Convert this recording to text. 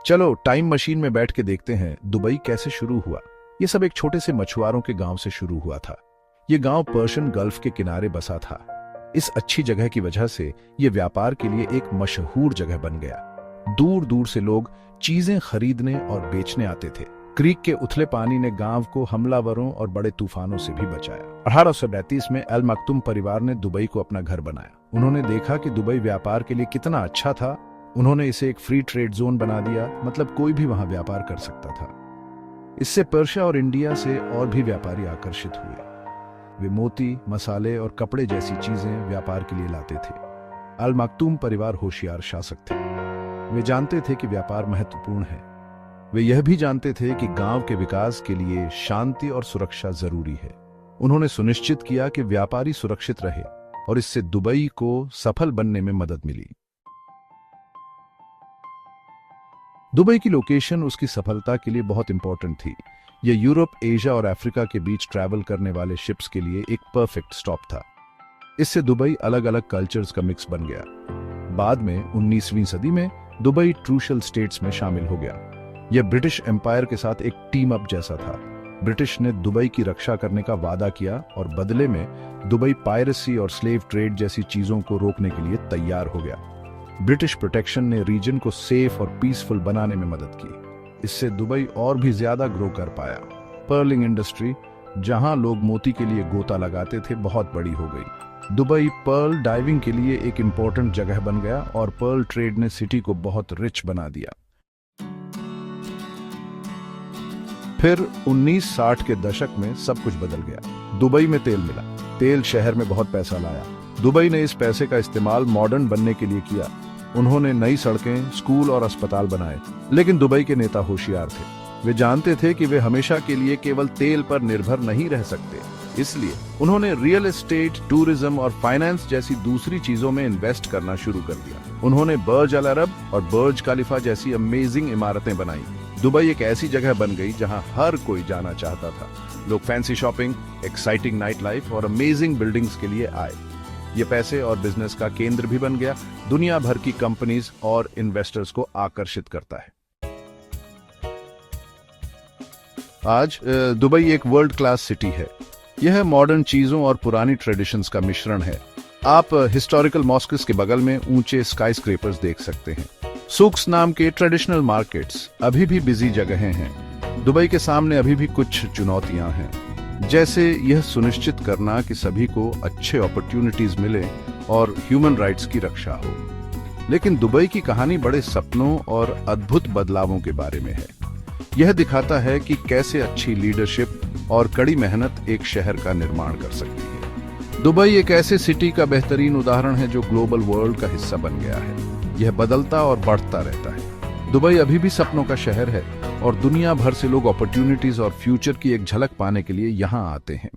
चलो time machine में बैठ के देखते हैं दुबई कैसे शुरू हुआ। ये सब एक छोटे से मछुआरों के गांव से शुरू हुआ था। ये गांव पर्शियन गल्फ के किनारे बसा था। इस अच्छी जगह की वजह से ये व्यापार के लिए एक मशहूर जगह बन गया। दूर दूर से लोग चीजें खरीदने और बेचने आते थे। क्रीक के उथले पानी ने गांव को हमलावरों और बड़े तूफानों से भी बचाया। 1832 में अल मक्तूम परिवार ने दुबई को अपना घर बनाया। उन्होंने देखा कि दुबई व्यापार के लिए कितना अच्छा था। उन्होंने इसे एक फ्री ट्रेड जोन बना दिया, मतलब कोई भी वहां व्यापार कर सकता था। इससे पर्शिया और इंडिया से और भी व्यापारी आकर्षित हुए। वे मोती, मसाले और कपड़े जैसी चीजें व्यापार के लिए लाते थे। अल मक्तूम परिवार होशियार शासक थे। वे जानते थे कि व्यापार महत्वपूर्ण है। वे यह भी जानते थे कि गांव के विकास के लिए शांति और सुरक्षा जरूरी है। उन्होंने सुनिश्चित किया कि व्यापारी सुरक्षित रहे और इससे दुबई को सफल बनने में मदद मिली। दुबई की लोकेशन उसकी सफलता के लिए बहुत इंपॉर्टेंट थी। यह यूरोप, एशिया और अफ्रीका के बीच ट्रैवल करने वाले शिप्स के लिए एक परफेक्ट स्टॉप था। इससे दुबई अलग अलग कल्चर्स का मिक्स बन गया। बाद में 19वीं सदी में दुबई ट्रूशल स्टेट्स में शामिल हो गया। यह ब्रिटिश एम्पायर के साथ एक टीम अप जैसा था। ब्रिटिश ने दुबई की रक्षा करने का वादा किया और बदले में दुबई पायरेसी और स्लेव ट्रेड जैसी चीजों को रोकने के लिए तैयार हो गया। ब्रिटिश प्रोटेक्शन ने रीजन को सेफ और पीसफुल बनाने में मदद की। इससे दुबई और भी ज्यादा ग्रो कर पाया। पर्लिंग इंडस्ट्री, जहां लोग मोती के लिए गोता लगाते थे, बहुत बड़ी हो गई। दुबई पर्ल डाइविंग के लिए एक इंपॉर्टेंट जगह बन गया और पर्ल ट्रेड ने सिटी को बहुत रिच बना दिया। फिर 1960 के दशक में सब कुछ बदल गया। दुबई में तेल मिला। तेल शहर में बहुत पैसा लाया। दुबई ने इस पैसे का इस्तेमाल मॉडर्न बनने के लिए किया। उन्होंने नई सड़कें, स्कूल और अस्पताल बनाए। लेकिन दुबई के नेता होशियार थे। वे जानते थे कि वे हमेशा के लिए केवल तेल पर निर्भर नहीं रह सकते। इसलिए उन्होंने रियल एस्टेट, टूरिज्म और फाइनेंस जैसी दूसरी चीजों में इन्वेस्ट करना शुरू कर दिया। उन्होंने बर्ज अल अरब और बर्ज खलीफा जैसी अमेजिंग इमारतें बनाई। दुबई एक ऐसी जगह बन गई जहां हर कोई जाना चाहता था। लोग fancy shopping, exciting night life और अमेजिंग बिल्डिंग्स के लिए आए। ये पैसे और बिजनेस का केंद्र भी बन गया। दुनिया भर की कंपनीज और इन्वेस्टर्स को आकर्षित करता है। आज दुबई एक वर्ल्ड क्लास सिटी है। यह मॉडर्न चीजों और पुरानी ट्रेडिशंस का मिश्रण है। आप हिस्टोरिकल मॉस्क्स के बगल में ऊंचे स्काईस्क्रेपर्स देख सकते हैं। सूक्स नाम के ट्रेडिशनल मार्केट्स अभी भी बिजी जगहें हैं। दुबई के सामने अभी भी कुछ चुनौतियां हैं, जैसे यह सुनिश्चित करना कि सभी को अच्छे अपॉर्चुनिटीज मिले और ह्यूमन राइट्स की रक्षा हो। लेकिन दुबई की कहानी बड़े सपनों और अद्भुत बदलावों के बारे में है। यह दिखाता है कि कैसे अच्छी लीडरशिप और कड़ी मेहनत एक शहर का निर्माण कर सकती है। दुबई एक ऐसे सिटी का बेहतरीन उदाहरण है जो ग्लोबल वर्ल्ड का हिस्सा बन गया है। यह बदलता और बढ़ता रहता है। दुबई अभी भी सपनों का शहर है और दुनिया भर से लोग अपॉर्चुनिटीज और फ्यूचर की एक झलक पाने के लिए यहाँ आते हैं।